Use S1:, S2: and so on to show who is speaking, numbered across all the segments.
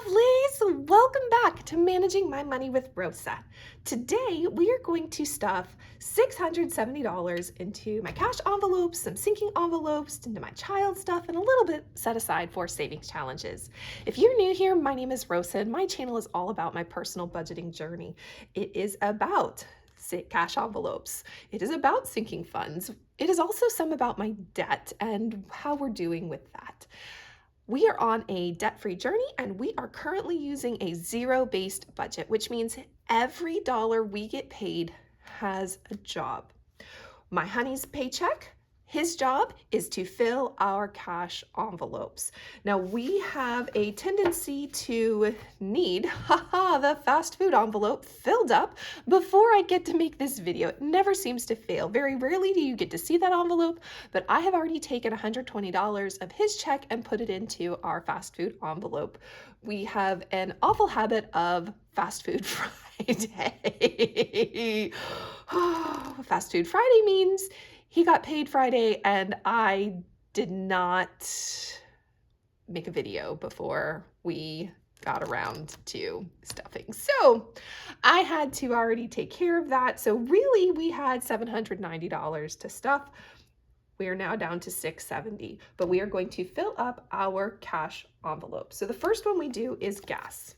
S1: lovelies! Welcome back to Managing My Money with Rosa. Today we are going to stuff $670 into my cash envelopes, some sinking envelopes, into my child stuff, and a little bit set aside for savings challenges. If you're new here, my name is Rosa and my channel is all about my personal budgeting journey. It is about cash envelopes. It is about sinking funds. It is also some about my debt and how we're doing with that. We are on a debt-free journey and we are currently using a zero-based budget, which means every dollar we get paid has a job. My honey's paycheck, his job is to fill our cash envelopes. Now we have a tendency to need the fast food envelope filled up before I get to make this video. It never seems to fail. Very rarely do you get to see that envelope, but I have already taken $120 of his check and put it into our fast food envelope. We have an awful habit of fast food Friday. Fast food Friday means he got paid Friday and I did not make a video before we got around to stuffing. So I had to already take care of that. So really we had $790 to stuff. We are now down to $670, but we are going to fill up our cash envelope. So the first one we do is gas.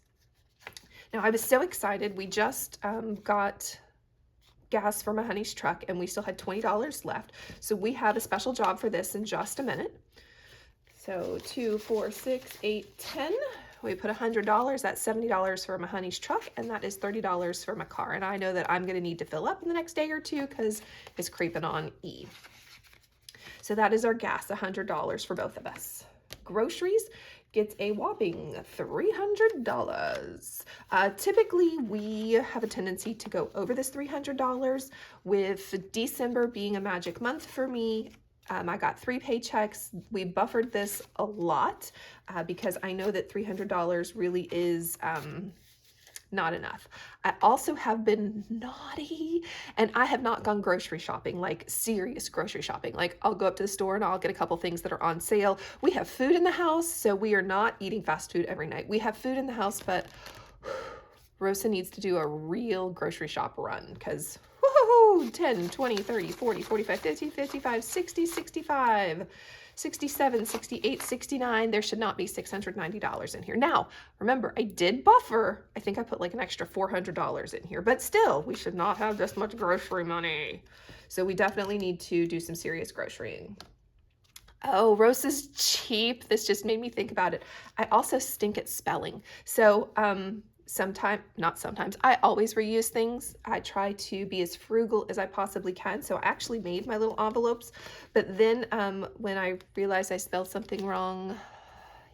S1: Now I was so excited. We just got gas for my honey's truck and we still had $20 left. So we have a special job for this in just a minute. So 2, 4, 6, 8, 10. We put $100, that's $70 for my honey's truck, and that is $30 for my car. And I know that I'm gonna need to fill up in the next day or two because it's creeping on E. So that is our gas, $100 for both of us. Groceries gets a whopping $300. Typically, we have a tendency to go over this $300, with December being a magic month for me. I got 3 paychecks. We buffered this a lot because I know that $300 really is not enough. I also have been naughty and I have not gone grocery shopping, like serious grocery shopping. Like I'll go up to the store and I'll get a couple things that are on sale. We have food in the house, so we are not eating fast food every night. We have food in the house, but Rosa needs to do a real grocery shop run because 10, 20, 30, 40, 45, 50, 55, 60, 65, 67, 68, 69. There should not be $690 in here. Now, remember, I did buffer. I think I put like an extra $400 in here, but still, we should not have this much grocery money. So we definitely need to do some serious grocerying. Oh, Rosa's cheap. This just made me think about it. I also stink at spelling. So, I always reuse things. I try to be as frugal as I possibly can. So I actually made my little envelopes, but then when I realized I spelled something wrong,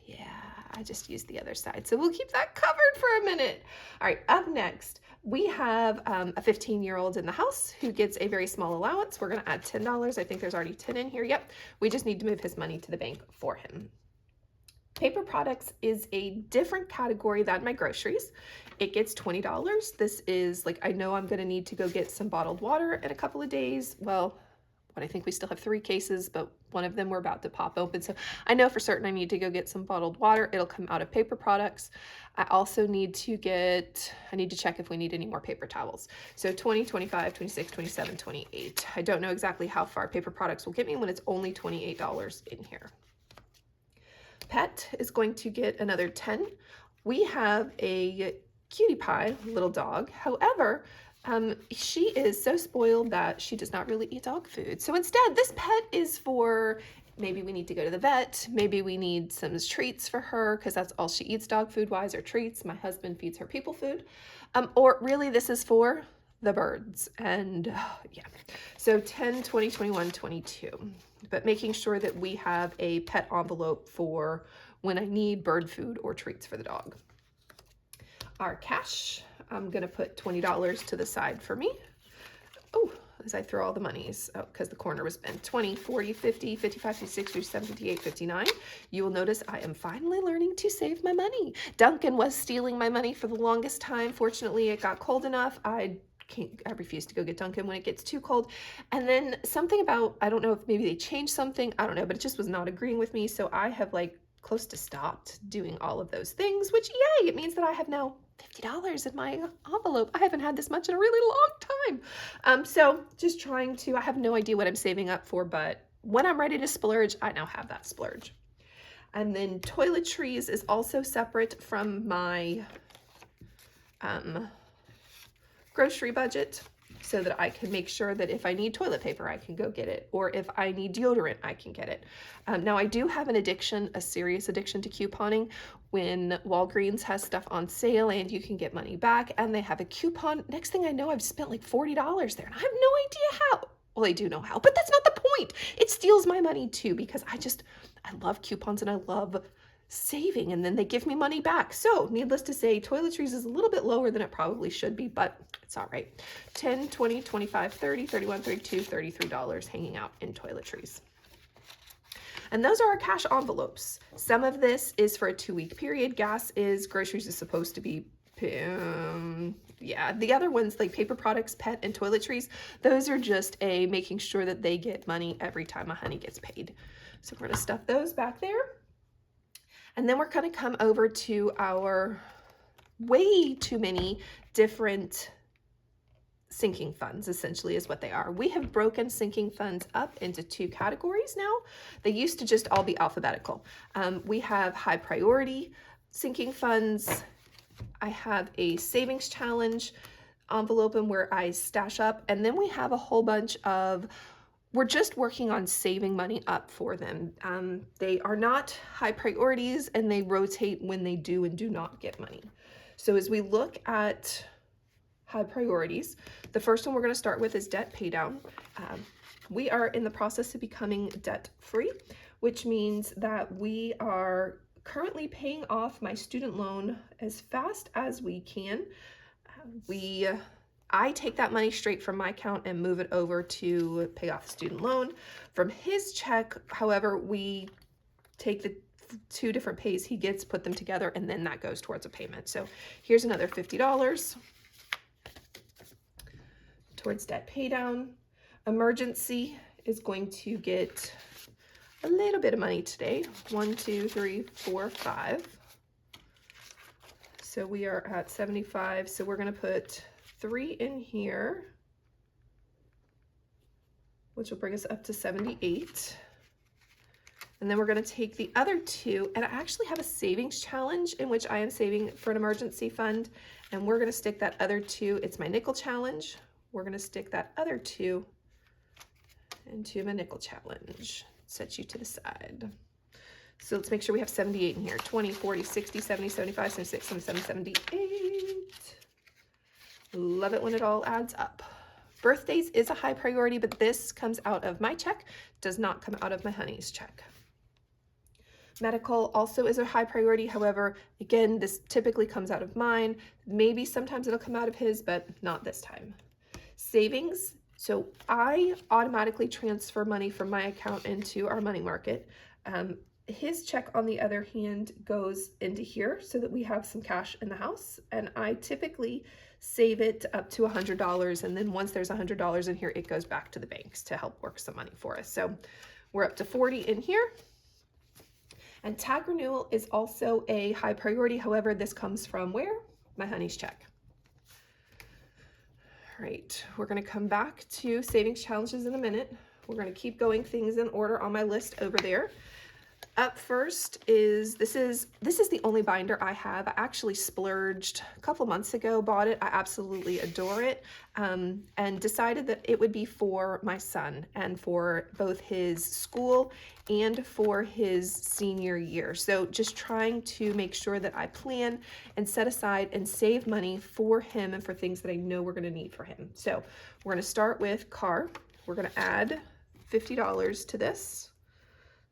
S1: yeah, I just used the other side. So we'll keep that covered for a minute. All right, up next, we have a 15-year-old in the house who gets a very small allowance. We're gonna add $10. I think there's already 10 in here. Yep, we just need to move his money to the bank for him. Paper products is a different category than my groceries. It gets $20. This is like, I know I'm gonna need to go get some bottled water in a couple of days. Well, I think we still have 3 cases, but one of them we're about to pop open. So I know for certain I need to go get some bottled water. It'll come out of paper products. I also need to check if we need any more paper towels. So 20, 25, 26, 27, 28. I don't know exactly how far paper products will get me when it's only $28 in here. Pet is going to get another 10. We have a cutie pie little dog. However, she is so spoiled that she does not really eat dog food. So instead, this pet is for maybe we need to go to the vet. Maybe we need some treats for her because that's all she eats dog food wise, or treats. My husband feeds her people food. Or really this is for the birds. And yeah, so 10, 20, 21, 22. But making sure that we have a pet envelope for when I need bird food or treats for the dog. Our cash, I'm gonna put $20 to the side for me. Oh, as I throw all the monies, because the corner was bent. 20, 40, 50, 55, 56, 57, 58, 59. You will notice I am finally learning to save my money. Duncan was stealing my money for the longest time. Fortunately, it got cold enough. I refuse to go get Dunkin' when it gets too cold. And then something about, I don't know if maybe they changed something, I don't know, but it just was not agreeing with me. So I have like close to stopped doing all of those things, which yay, it means that I have now $50 in my envelope. I haven't had this much in a really long time. So just trying to, I have no idea what I'm saving up for, but when I'm ready to splurge, I now have that splurge. And then toiletries is also separate from my grocery budget, so that I can make sure that if I need toilet paper, I can go get it. Or if I need deodorant, I can get it. Now I do have an addiction, a serious addiction to couponing. When Walgreens has stuff on sale and you can get money back and they have a coupon, next thing I know, I've spent like $40 there and I have no idea how. Well, I do know how, but that's not the point. It steals my money too, because I love coupons and I love saving, and then they give me money back. So needless to say, toiletries is a little bit lower than it probably should be, but it's all right. 10, 20, 25, 30, 31, 32, $33 hanging out in toiletries. And those are our cash envelopes. Some of this is for a 2-week period. Gas is, groceries is supposed to be, yeah, the other ones like paper products, pet, and toiletries, those are just a making sure that they get money every time a honey gets paid. So we're gonna stuff those back there. And then we're gonna come over to our way too many different sinking funds, essentially is what they are. We have broken sinking funds up into 2 categories now. They used to just all be alphabetical. We have high priority sinking funds. I have a savings challenge envelope and where I stash up. And then we have a whole bunch of, we're just working on saving money up for them. They are not high priorities and they rotate when they do and do not get money. So as we look at high priorities, the first one we're going to start with is debt pay down. We are in the process of becoming debt free, which means that we are currently paying off my student loan as fast as we can. I take that money straight from my account and move it over to pay off the student loan. From his check, however, we take the 2 different pays he gets, put them together, and then that goes towards a payment. So here's another $50 towards debt pay down. Emergency is going to get a little bit of money today. 1, 2, 3, 4, 5. So we are at 75. So we're going to put 3 in here, which will bring us up to 78. And then we're going to take the other 2, and I actually have a savings challenge in which I am saving for an emergency fund, and we're going to stick that other 2, it's my nickel challenge. We're going to stick that other 2 into my nickel challenge. Set you to the side. So let's make sure we have 78 in here. 20, 40, 60, 70, 75, 76, 77, 78. Love it when it all adds up. Birthdays is a high priority, but this comes out of my check, does not come out of my honey's check. Medical also is a high priority. However, again, this typically comes out of mine. Maybe sometimes it'll come out of his, but not this time. Savings. So I automatically transfer money from my account into our money market. His check, on the other hand, goes into here so that we have some cash in the house. And I typically save it up to $100. And then once there's $100 in here, it goes back to the banks to help work some money for us. So we're up to 40 in here. And tag renewal is also a high priority. However, this comes from where? My honey's check. All right, we're going to come back to savings challenges in a minute. We're going to keep going things in order on my list over there. Up first is, this is the only binder I have. I actually splurged a couple months ago, bought it. I absolutely adore it, and decided that it would be for my son and for both his school and for his senior year. So just trying to make sure that I plan and set aside and save money for him and for things that I know we're going to need for him. So we're going to start with car. We're going to add $50 to this.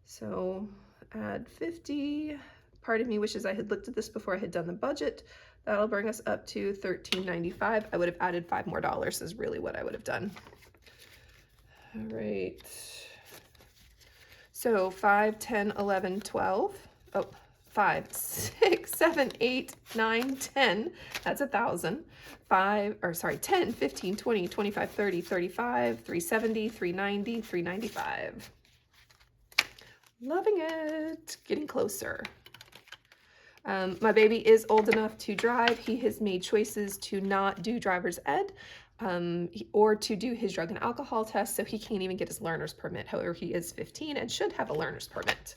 S1: So add 50. Part of me wishes I had looked at this before I had done the budget. That'll bring us up to $13.95. I would have added $5 more is really what I would have done. All right. So 5, 10, 11, 12. Oh, 5, 6, 7, 8, 9, 10. That's 1,000. 10, 15, 20, 25, 30, 35, 370, 390, 395. Loving it. Getting closer. My baby is old enough to drive. He has made choices to not do driver's ed or to do his drug and alcohol test, so he can't even get his learner's permit. However, he is 15 and should have a learner's permit.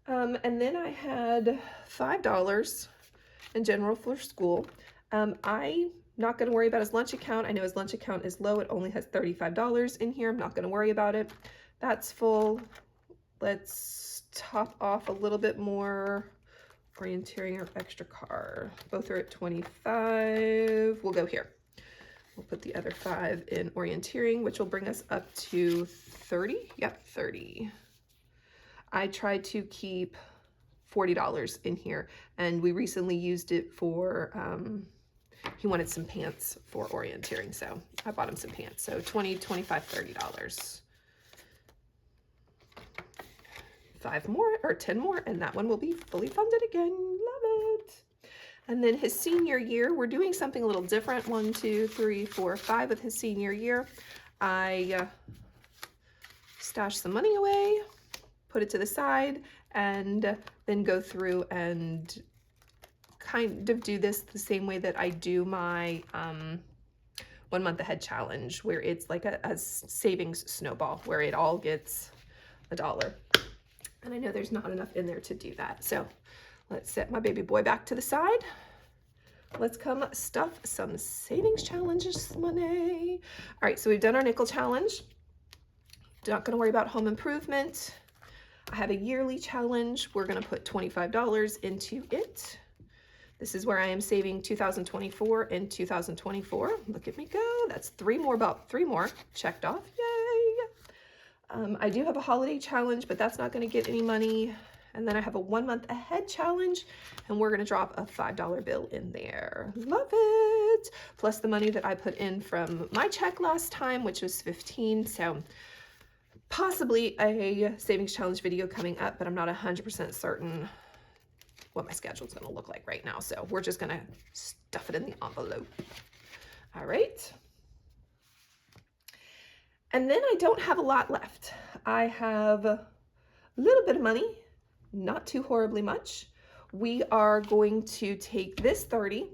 S1: And then I had $5 in general for school. I'm not going to worry about his lunch account. I know his lunch account is low. It only has $35 in here. I'm not going to worry about it. That's full. Let's top off a little bit more. Orienteering or extra car. Both are at 25. We'll go here. We'll put the other 5 in orienteering, which will bring us up to 30. Yep, 30. I tried to keep $40 in here, and we recently used it for, he wanted some pants for orienteering, so I bought him some pants. So $20, $25, $30. 5 more or 10 more, and that one will be fully funded again. Love it. And then his senior year, we're doing something a little different. 1, 2, 3, 4, 5 with his senior year. I stashed some money away, put it to the side, and then go through and kind of do this the same way that I do my 1 month ahead challenge, where it's like a savings snowball, where it all gets $1. And I know there's not enough in there to do that. So let's set my baby boy back to the side. Let's come stuff some savings challenges money. All right, so we've done our nickel challenge. Not gonna worry about home improvement. I have a yearly challenge. We're gonna put $25 into it. This is where I am saving 2024 and 2024. Look at me go. That's about 3 more checked off. Yay. I do have a holiday challenge, but that's not going to get any money. And then I have a 1 month ahead challenge, and we're going to drop a $5 bill in there. Love it. Plus the money that I put in from my check last time, which was 15. So possibly a savings challenge video coming up, but I'm not 100% certain what my schedule is going to look like right now. So we're just going to stuff it in the envelope. All right. And then I don't have a lot left. I have a little bit of money, not too horribly much. We are going to take this 30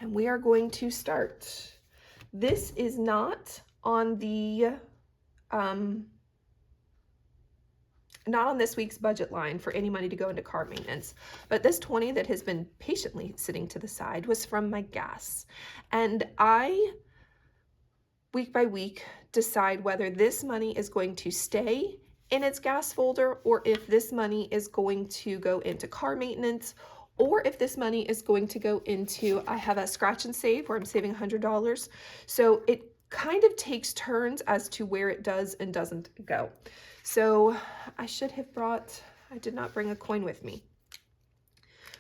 S1: and we are going to start. This is not on the, not on this week's budget line for any money to go into car maintenance, but this 20 that has been patiently sitting to the side was from my gas. And I, week by week, decide whether this money is going to stay in its gas folder, or if this money is going to go into car maintenance, or if this money is going to go into, I have a scratch and save where I'm saving $100. So it kind of takes turns as to where it does and doesn't go. So I should have brought, I did not bring a coin with me.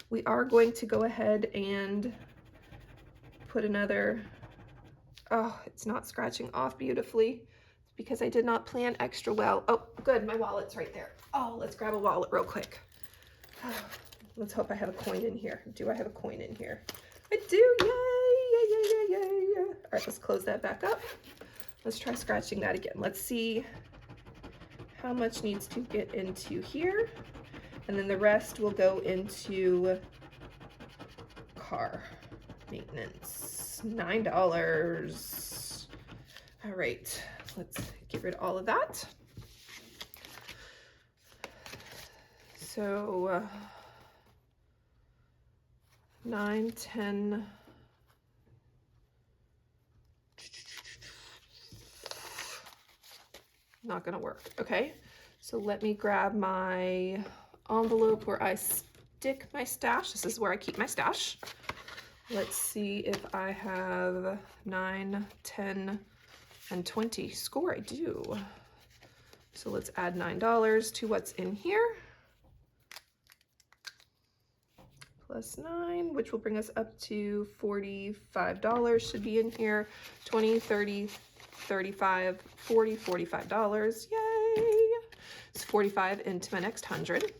S1: We are going to go ahead and put another, oh, it's not scratching off beautifully because I did not plan extra well. Oh, good, my wallet's right there. Oh, let's grab a wallet real quick. Let's hope I have a coin in here. Do I have a coin in here? I do, yay, yay, yay, yay, yay. All right, let's close that back up. Let's try scratching that again. Let's see how much needs to get into here. And then the rest will go into car maintenance. $9. All right, let's get rid of all of that. So 9, 10, not gonna work. Okay, so let me grab my envelope where I stick my stash. This is where I keep my stash. Let's see if I have 9, 10, and 20. Score, I do. So let's add $9 to what's in here. Plus 9, which will bring us up to $45 should be in here. 20, 30, 35, 40, $45. Yay! It's 45 into my next 100.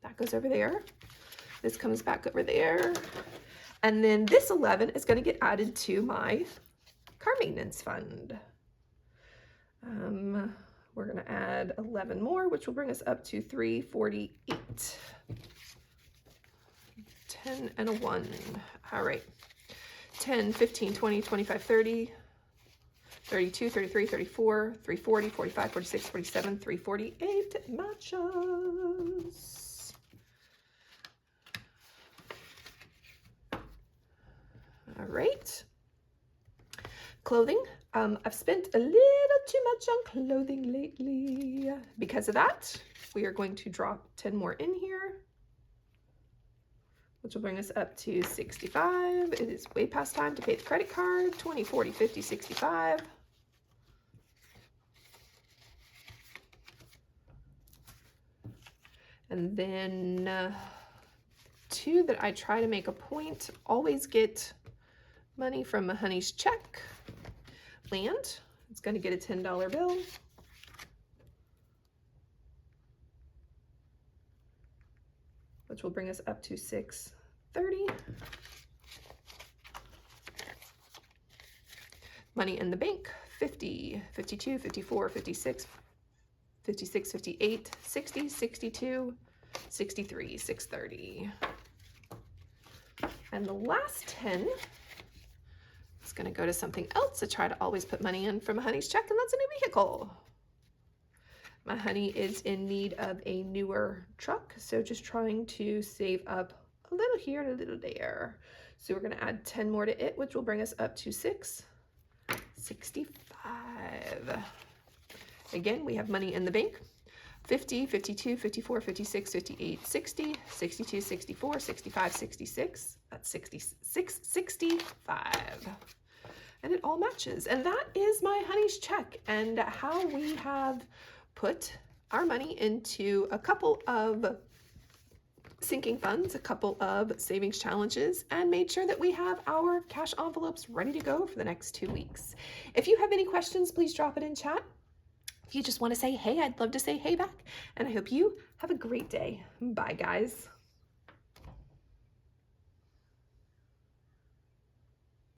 S1: That goes over there. This comes back over there. And then this 11 is going to get added to my car maintenance fund. We're going to add 11 more, which will bring us up to 348. 10 and a 1. All right. 10, 15, 20, 25, 30, 32, 33, 34, 340, 45, 46, 47, 348 matches. All right. Clothing. I've spent a little too much on clothing lately. Because of that, we are going to drop 10 more in here, which will bring us up to 65. It is way past time to pay the credit card. 20, 40, 50, 65. And then 2 that I try to make a point, always get money from my honey's check. Land, it's going to get a $10 bill. Which will bring us up to 630. Money in the bank, 50, 52, 54, 56, 56, 58, 60, 62, 63, 630. And the last 10 is going to go to something else. I try to always put money in from a honey's check, and that's a new vehicle. My honey is in need of a newer truck, so just trying to save up a little here and a little there. So we're going to add 10 more to it, which will bring us up to 665. Again, we have money in the bank. 50, 52, 54, 56, 58, 60, 62, 64, 65, 66. That's 66, 65. And it all matches. And that is my honey's check and how we have put our money into a couple of sinking funds, a couple of savings challenges, and made sure that we have our cash envelopes ready to go for the next 2 weeks. If you have any questions, please drop it in chat. If you just want to say hey, I'd love to say hey back. And I hope you have a great day. Bye, guys.